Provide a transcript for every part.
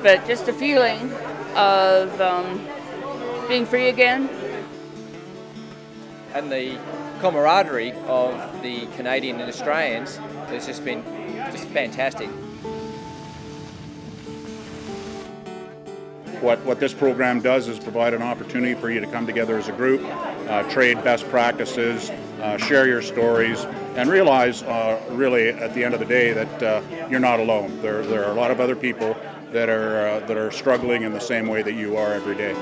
but just a feeling of being free again. And the camaraderie of the Canadian and Australians has just been fantastic. What this program does is provide an opportunity for you to come together as a group, trade best practices, share your stories, and realize really at the end of the day that you're not alone. There are a lot of other people that are struggling in the same way that you are every day.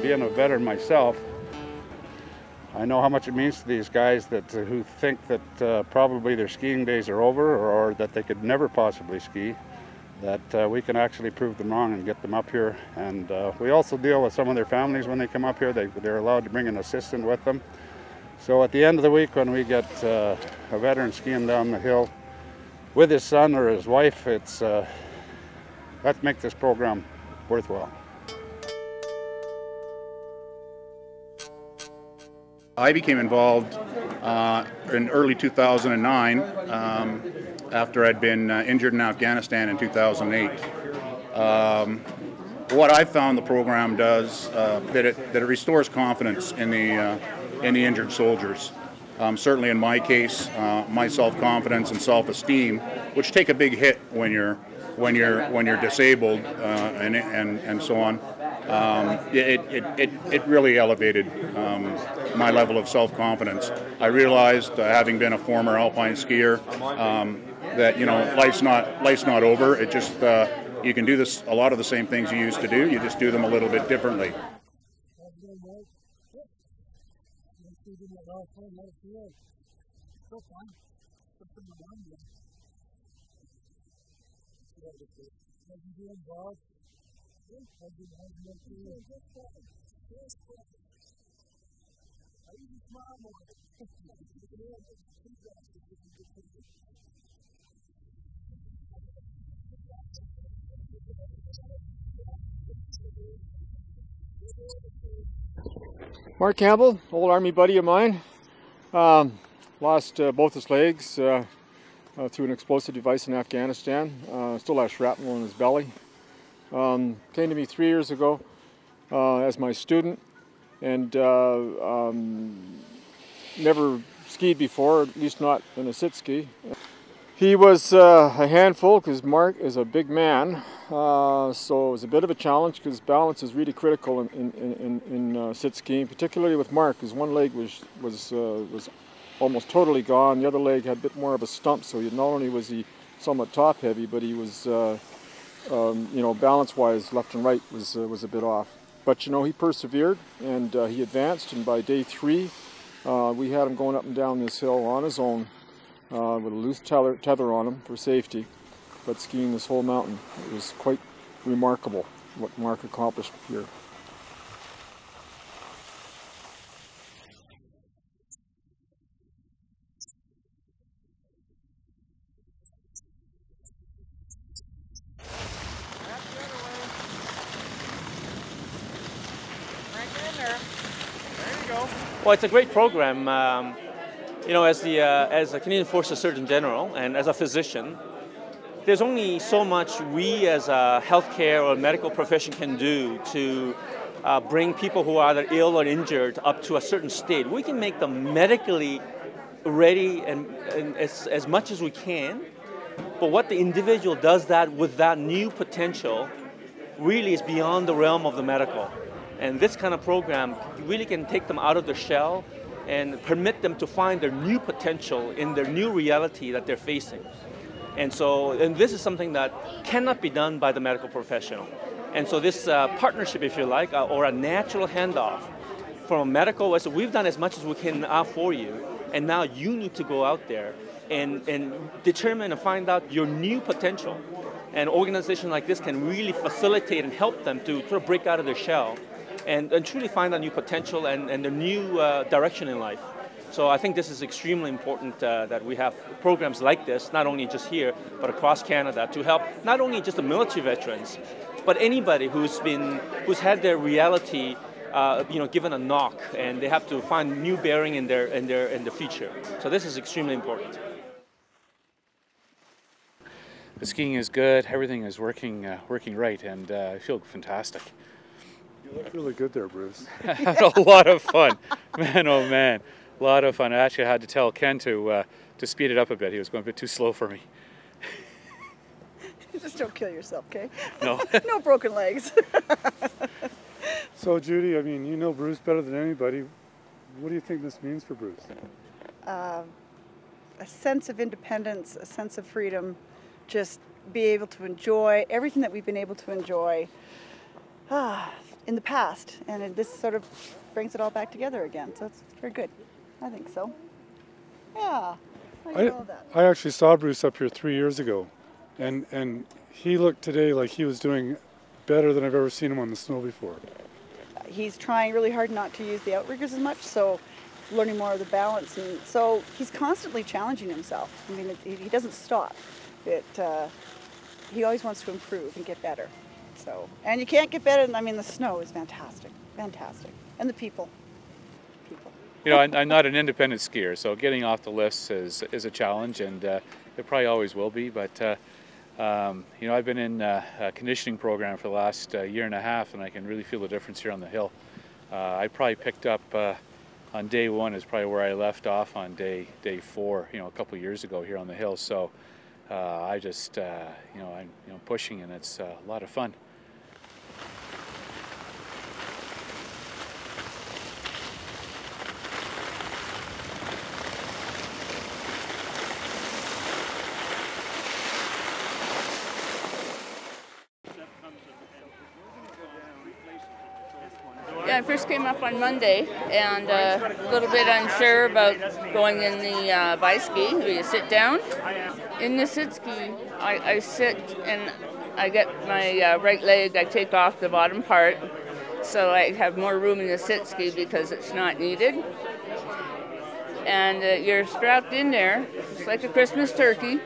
Being a veteran myself, I know how much it means to these guys who think that probably their skiing days are over or that they could never possibly ski, that we can actually prove them wrong and get them up here. And we also deal with some of their families when they come up here. They're allowed to bring an assistant with them. So at the end of the week when we get a veteran skiing down the hill with his son or his wife, let's make this program worthwhile. I became involved in early 2009 after I'd been injured in Afghanistan in 2008. What I found the program does that it restores confidence in the injured soldiers. Certainly in my case, my self-confidence and self-esteem, which take a big hit when you're disabled and so on. It really elevated my level of self-confidence. I realized, having been a former alpine skier, that life's not over. It just you can do a lot of the same things you used to do. You just do them a little bit differently. Mark Campbell, old Army buddy of mine, lost both his legs through an explosive device in Afghanistan. Still has shrapnel in his belly. Came to me 3 years ago as my student, and never skied before, at least not in a sit ski. He was a handful because Mark is a big man, so it was a bit of a challenge because balance is really critical in sit skiing, particularly with Mark, because one leg was almost totally gone. The other leg had a bit more of a stump, so not only was he somewhat top heavy, but he was balance-wise, left and right was a bit off. But he persevered and he advanced, and by day 3, we had him going up and down this hill on his own with a loose tether on him for safety, but skiing this whole mountain. It was quite remarkable what Mark accomplished here. Well, it's a great program. As a Canadian Forces Surgeon General and as a physician, there's only so much we as a healthcare or medical profession can do to bring people who are either ill or injured up to a certain state. We can make them medically ready and as much as we can, but what the individual does with that new potential really is beyond the realm of the medical. And this kind of program really can take them out of their shell and permit them to find their new potential in their new reality that they're facing. And this is something that cannot be done by the medical professional. And so this partnership, if you like, or a natural handoff from medical, we've done as much as we can for you, and now you need to go out there and determine and find out your new potential. And organizations like this can really facilitate and help them to sort of break out of their shell and truly find a new potential and a new direction in life. So I think this is extremely important that we have programs like this, not only just here, but across Canada, to help not only just the military veterans, but anybody who's had their reality given a knock, and they have to find new bearing in their future. So this is extremely important. The skiing is good. Everything is working right, and I feel fantastic. You look really good there, Bruce. I had a lot of fun, man. Oh man, a lot of fun. I actually had to tell Ken to speed it up a bit. He was going a bit too slow for me. Just don't kill yourself, okay? No. No broken legs. So Judy, I mean, you know Bruce better than anybody. What do you think this means for Bruce? A sense of independence, a sense of freedom, just be able to enjoy everything that we've been able to enjoy in the past. And this sort of brings it all back together again. So it's very good. I think so. Yeah. I actually saw Bruce up here 3 years ago. And he looked today like he was doing better than I've ever seen him on the snow before. He's trying really hard not to use the outriggers as much, so learning more of the balance. And so he's constantly challenging himself. I mean, he doesn't stop. He always wants to improve and get better. So, and you can't get better than, I mean, the snow is fantastic, fantastic. And the people. You know, I'm not an independent skier, so getting off the lifts is a challenge, and it probably always will be. But you know, I've been in a conditioning program for the last year and a half, and I can really feel the difference here on the hill. I probably picked up on day one is probably where I left off on day 4. You know, a couple of years ago here on the hill. So I just I'm pushing, and it's a lot of fun. Yeah, I first came up on Monday and a little bit unsure about going in the bi-ski where you sit down. In the sit ski, I sit and I get my right leg, I take off the bottom part, so I have more room in the sit ski because it's not needed. And you're strapped in there, it's like a Christmas turkey.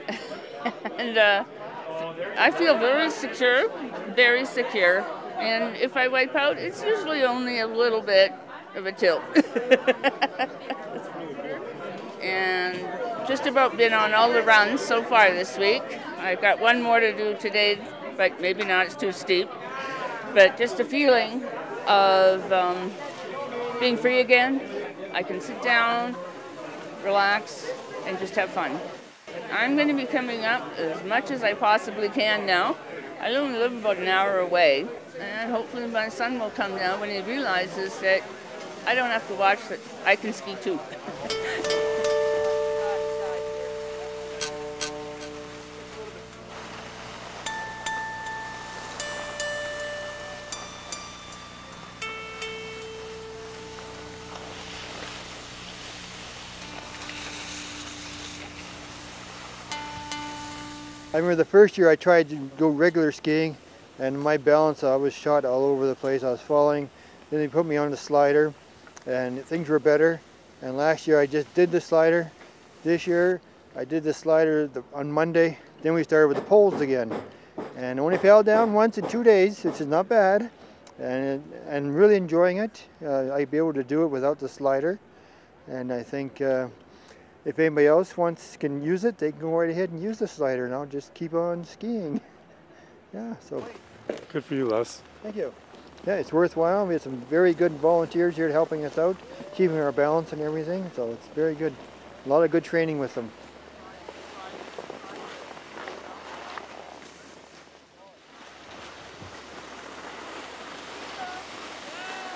And I feel very secure, very secure. And if I wipe out, it's usually only a little bit of a tilt. And just about been on all the runs so far this week. I've got one more to do today, but maybe not, it's too steep. But just a feeling of being free again. I can sit down, relax, and just have fun. I'm going to be coming up as much as I possibly can now. I only live about an hour away, and hopefully my son will come now when he realizes that I don't have to watch, that I can ski too. I remember the first year I tried to go regular skiing, and my balance, I was shot all over the place. I was falling. Then they put me on the slider, and things were better. And last year I just did the slider. This year I did the slider on Monday. Then we started with the poles again. And I only fell down once in 2 days, which is not bad. And really enjoying it. I'd be able to do it without the slider. And I think if anybody else can use it, they can go right ahead and use the slider, and I'll just keep on skiing. Yeah, so. Good for you, Les. Thank you. Yeah, it's worthwhile. We have some very good volunteers here helping us out, keeping our balance and everything, so it's very good. A lot of good training with them.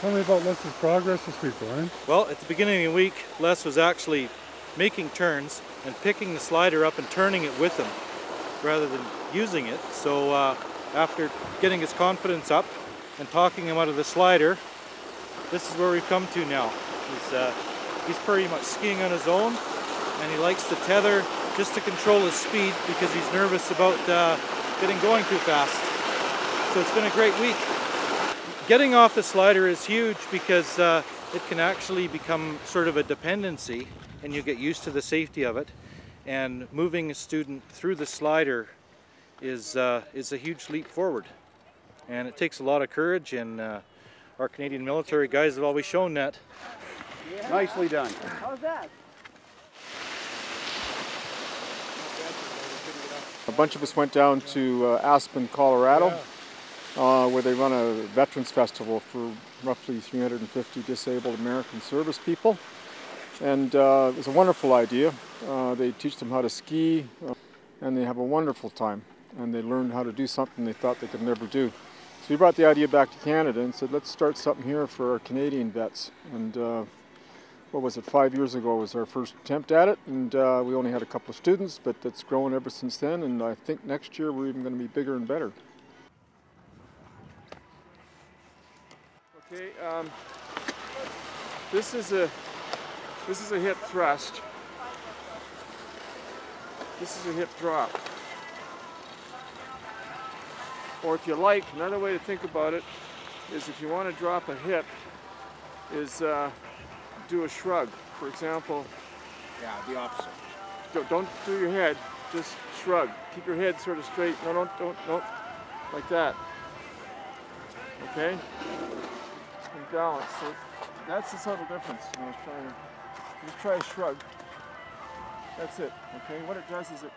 Tell me about Les's progress this week, Brian. Well, at the beginning of the week, Les was actually making turns and picking the slider up and turning it with him rather than using it. So after getting his confidence up and talking him out of the slider, this is where we've come to now. He's pretty much skiing on his own, and he likes the tether just to control his speed because he's nervous about getting going too fast. So it's been a great week. Getting off the slider is huge because it can actually become sort of a dependency and you get used to the safety of it. And moving a student through the slider is a huge leap forward. And it takes a lot of courage, and our Canadian military guys have always shown that. Nicely done. How's that? A bunch of us went down to Aspen, Colorado, where they run a Veterans Festival for roughly 350 disabled American service people. And it was a wonderful idea. They teach them how to ski, and they have a wonderful time. And they learn how to do something they thought they could never do. So we brought the idea back to Canada and said, let's start something here for our Canadian vets. And what was it, 5 years ago was our first attempt at it, and we only had a couple of students, but it's grown ever since then, and I think next year we're even going to be bigger and better. Okay, this is a hip thrust. This is a hip drop. Or if you like, another way to think about it is if you want to drop a hip, is do a shrug. For example, Yeah, the opposite. don't do your head, just shrug. Keep your head sort of straight. No, don't, like that. Okay? And balance. So that's the subtle difference. Just try a shrug. That's it. Okay? What it does is it.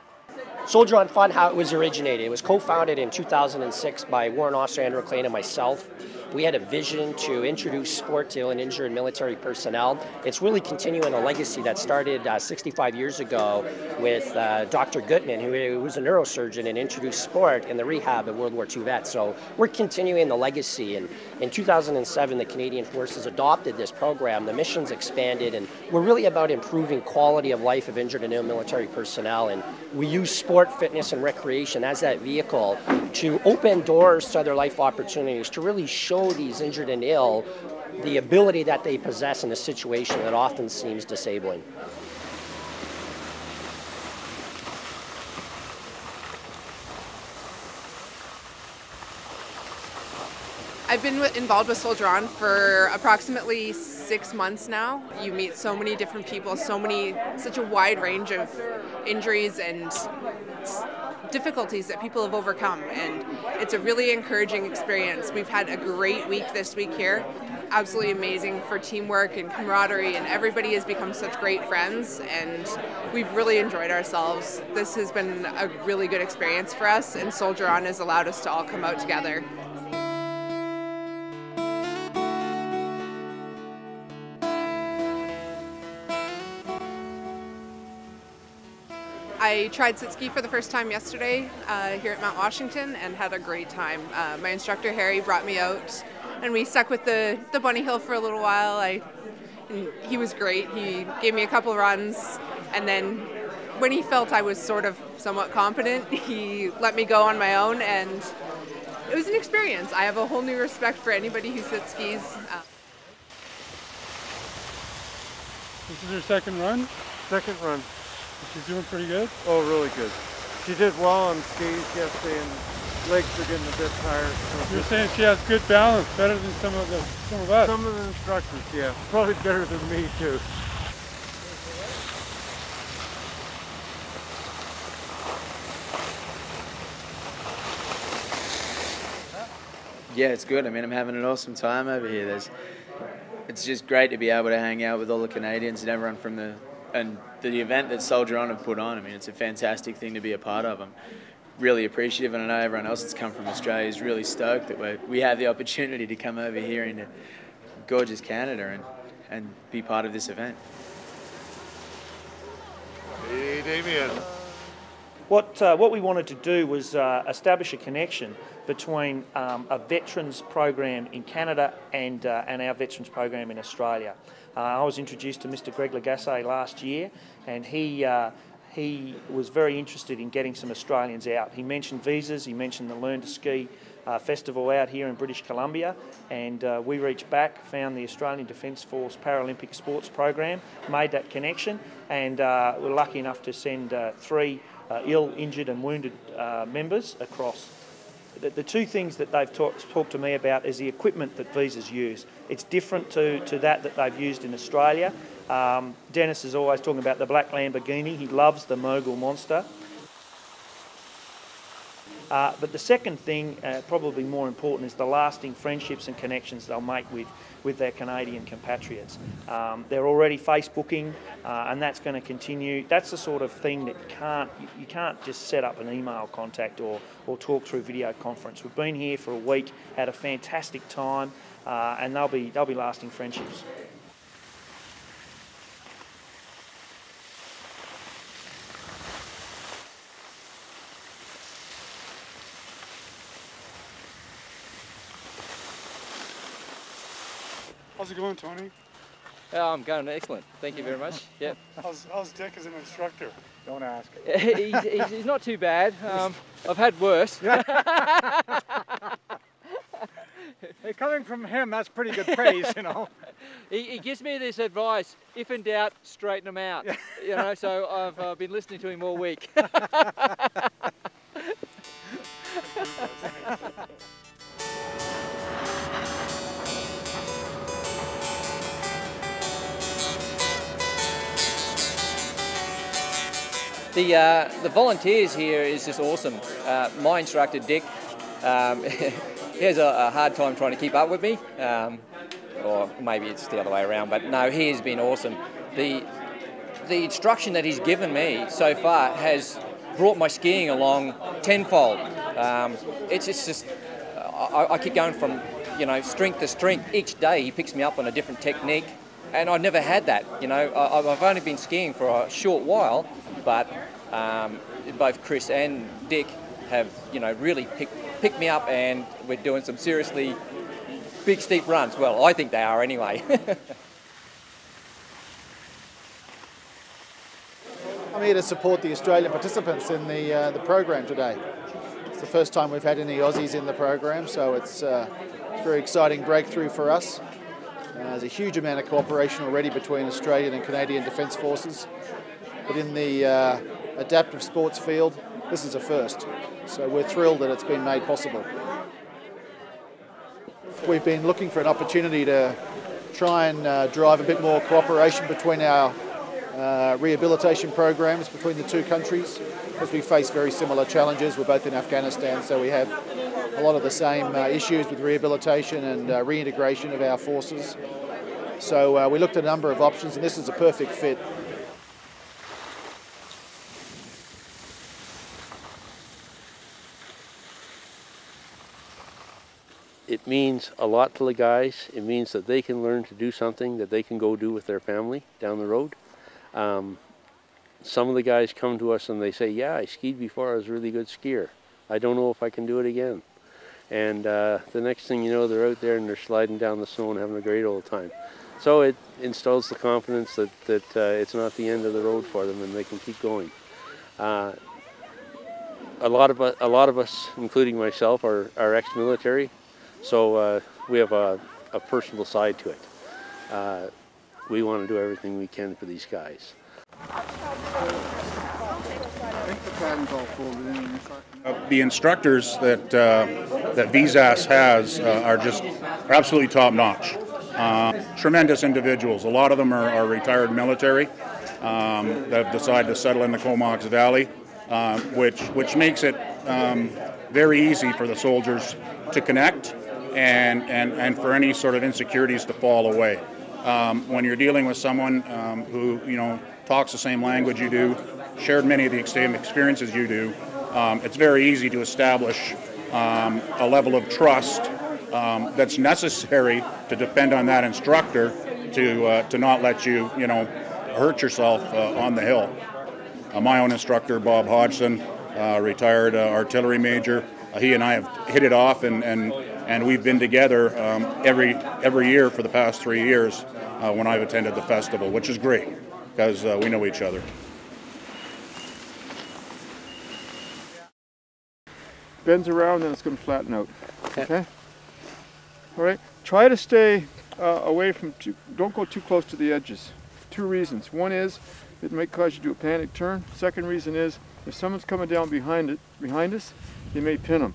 Soldier on Fun, how it was originated. It was co-founded in 2006 by Warren Officer Andrew McLean and myself. We had a vision to introduce sport to ill and injured military personnel. It's really continuing a legacy that started 65 years ago with Dr. Gutman, who was a neurosurgeon and introduced sport in the rehab of World War II vets. So we're continuing the legacy. And in 2007, the Canadian Forces adopted this program. The mission's expanded, and we're really about improving quality of life of injured and ill military personnel. And we use sport, fitness, and recreation as that vehicle to open doors to other life opportunities, to really show these injured and ill the ability that they possess in a situation that often seems disabling. I've been involved with Soldier On for approximately 6 months now. You meet so many different people, such a wide range of injuries and difficulties that people have overcome, and it's a really encouraging experience. We've had a great week this week here. Absolutely amazing for teamwork and camaraderie, and everybody has become such great friends, and we've really enjoyed ourselves. This has been a really good experience for us, and Soldier On has allowed us to all come out together. I tried sit ski for the first time yesterday here at Mount Washington and had a great time. My instructor Harry brought me out and we stuck with the bunny hill for a little while. And he was great. He gave me a couple runs, and then when he felt I was sort of somewhat competent, he let me go on my own, and it was an experience. I have a whole new respect for anybody who sits skis. This is her second run? Second run. She's doing pretty good? Oh, really good. She did well on skis yesterday, and legs are getting a bit tired. So You're saying she has good balance, better than some of us. Some of the instructors, yeah. Probably better than me, too. Yeah, it's good. I mean, I'm having an awesome time over here. It's just great to be able to hang out with all the Canadians and everyone from the event that Soldier On have put on. I mean, it's a fantastic thing to be a part of. I'm really appreciative, and I know everyone else that's come from Australia is really stoked that we have the opportunity to come over here into gorgeous Canada and be part of this event. Hey, Damien. What we wanted to do was establish a connection between a veterans program in Canada and our veterans program in Australia. I was introduced to Mr. Greg Lagasse last year, and he was very interested in getting some Australians out. He mentioned visas, he mentioned the Learn to Ski festival out here in British Columbia, and we reached back, found the Australian Defence Force Paralympic Sports Program, made that connection, and we're lucky enough to send 3 ill, injured and wounded members across. The two things that they've talked to me about is the equipment that visas use. It's different to that they've used in Australia. Dennis is always talking about the black Lamborghini. He loves the Mogul Monster. But the second thing, probably more important, is the lasting friendships and connections they'll make with their Canadian compatriots. They're already Facebooking, and that's going to continue. That's the sort of thing that you can't just set up an email contact or talk through video conference. We've been here for a week, had a fantastic time, and they'll be lasting friendships. How's it going, Tony? I'm going excellent. Thank you very much. Yep. How's Dick as an instructor? Don't ask. He's not too bad. I've had worse. Hey, coming from him, that's pretty good praise, you know. He gives me this advice: if in doubt, straighten them out. You know, so I've been listening to him all week. The volunteers here is just awesome. My instructor, Dick, he has a hard time trying to keep up with me, or maybe it's the other way around, but no, he has been awesome. The instruction that he's given me so far has brought my skiing along tenfold. It's just, I keep going from, you know, strength to strength. Each day he picks me up on a different technique, and I've never had that. You know, I've only been skiing for a short while, but both Chris and Dick have, you know, really picked me up, and we're doing some seriously big steep runs. Well, I think they are anyway. I'm here to support the Australian participants in the program today. It's the first time we've had any Aussies in the program, so it's a very exciting breakthrough for us. There's a huge amount of cooperation already between Australian and Canadian Defence Forces, but in the adaptive sports field, this is a first. So we're thrilled that it's been made possible. We've been looking for an opportunity to try and drive a bit more cooperation between our rehabilitation programs between the two countries, because we face very similar challenges. We're both in Afghanistan, so we have a lot of the same issues with rehabilitation and reintegration of our forces. So we looked at a number of options, and this is a perfect fit. It means a lot to the guys. It means that they can learn to do something that they can go do with their family down the road. Some of the guys come to us and they say, yeah, I skied before, I was a really good skier. I don't know if I can do it again. And the next thing you know, they're out there and they're sliding down the snow and having a great old time. So it instills the confidence that it's not the end of the road for them and they can keep going. A lot of us, including myself, are ex-military. So we have a personal side to it. We want to do everything we can for these guys. The instructors that VSAS has are absolutely top notch. Tremendous individuals. A lot of them are retired military that have decided to settle in the Comox Valley, which makes it very easy for the soldiers to connect and for any sort of insecurities to fall away. When you're dealing with someone who, you know, talks the same language you do, shared many of the same experiences you do, it's very easy to establish a level of trust that's necessary to depend on that instructor to not let you, you know, hurt yourself on the hill. My own instructor, Bob Hodgson, retired artillery major, he and I have hit it off, and we've been together every year for the past 3 years when I've attended the festival, which is great because we know each other. Bends around and it's going to flatten out. Okay? All right. Try to stay away from, don't go too close to the edges. 2 reasons. One is it might cause you to do a panic turn. Second reason is If someone's coming down behind us, he may pin him.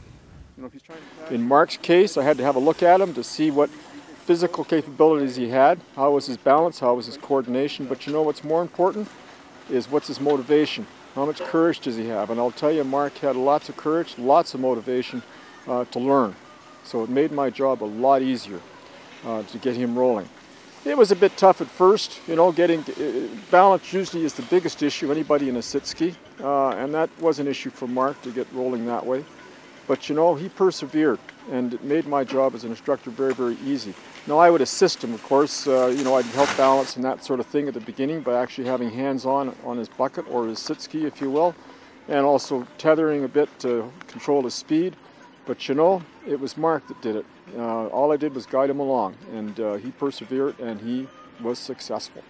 You know, if he's trying to... In Mark's case, I had to have a look at him to see what physical capabilities he had, how was his balance, how was his coordination, but you know what's more important is what's his motivation. How much courage does he have? And I'll tell you, Mark had lots of courage, lots of motivation to learn. So it made my job a lot easier to get him rolling. It was a bit tough at first, you know, getting balance usually is the biggest issue, anybody in a sit ski, and that was an issue for Mark to get rolling that way. But you know, he persevered, and it made my job as an instructor very, very easy. Now I would assist him, of course, you know, I'd help balance and that sort of thing at the beginning by actually having hands on his bucket or his sit ski, if you will, and also tethering a bit to control his speed. But you know, it was Mark that did it. All I did was guide him along, and he persevered and he was successful.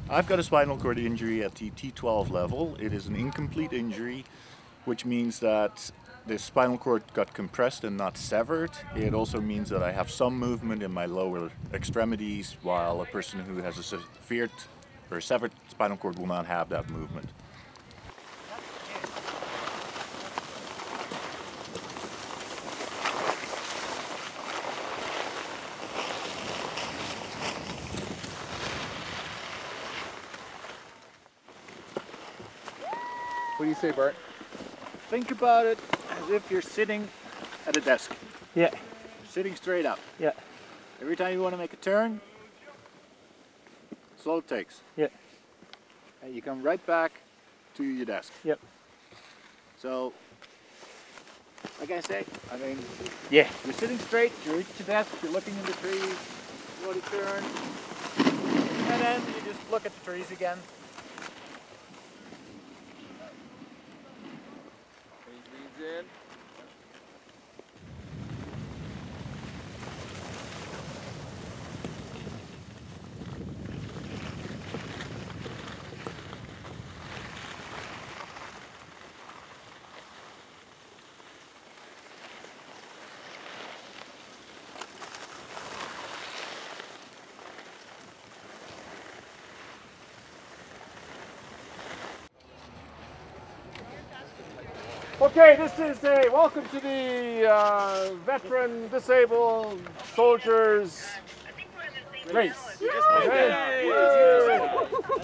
I've got a spinal cord injury at the T12 level. It is an incomplete injury, which means that the spinal cord got compressed and not severed. It also means that I have some movement in my lower extremities, while a person who has a severed or severed spinal cord will not have that movement. What do you say, Bart? Think about it as if you're sitting at a desk. Yeah. Sitting straight up. Yeah. Every time you want to make a turn, slow takes. Yeah. And you come right back to your desk. Yep. So, like I say, I mean, yeah, you're sitting straight, you're at your desk, you're looking in the trees, you want to turn, and then you just look at the trees again. In. Okay, this is a welcome to the veteran disabled soldiers race.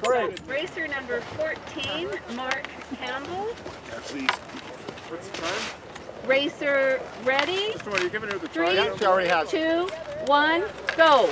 Great. Racer number 14, Mark Campbell. That's easy. What's the time? Racer ready? Are you giving her the 3, time? She already has. 2, 1, go.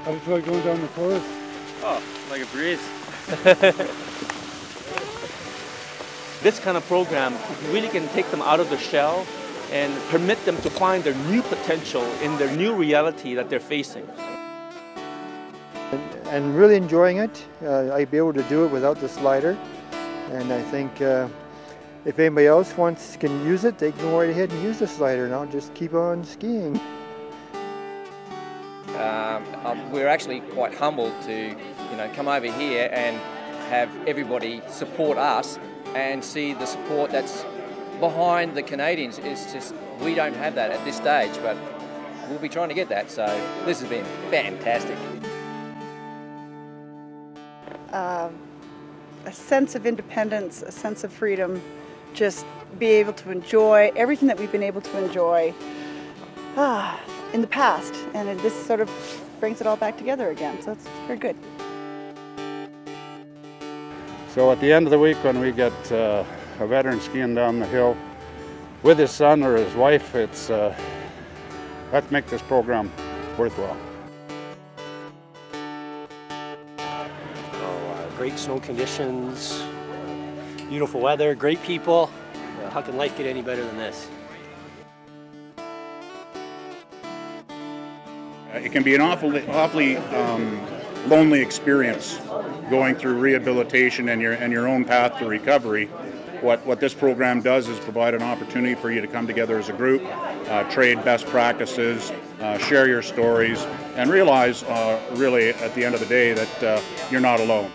How do you feel like going down the course? Oh, like a breeze. This kind of program really can take them out of the shell and permit them to find their new potential in their new reality that they're facing. And really enjoying it. I'd be able to do it without the slider, and I think if anybody else can use it, they can go right ahead and use the slider and I'll just keep on skiing. We're actually quite humbled to, come over here and have everybody support us and see the support that's behind the Canadians. It's just We don't have that at this stage, but we'll be trying to get that, so this has been fantastic. A sense of independence, a sense of freedom, just be able to enjoy everything that we've been able to enjoy in the past, and this sort of brings it all back together again, so it's very good. So at the end of the week when we get a veteran skiing down the hill with his son or his wife, it's let's make this program worthwhile. Great snow conditions, beautiful weather, great people. How can life get any better than this? It can be an awfully lonely experience going through rehabilitation and your own path to recovery. What this program does is provide an opportunity for you to come together as a group, trade best practices, share your stories, and realize really at the end of the day that you're not alone.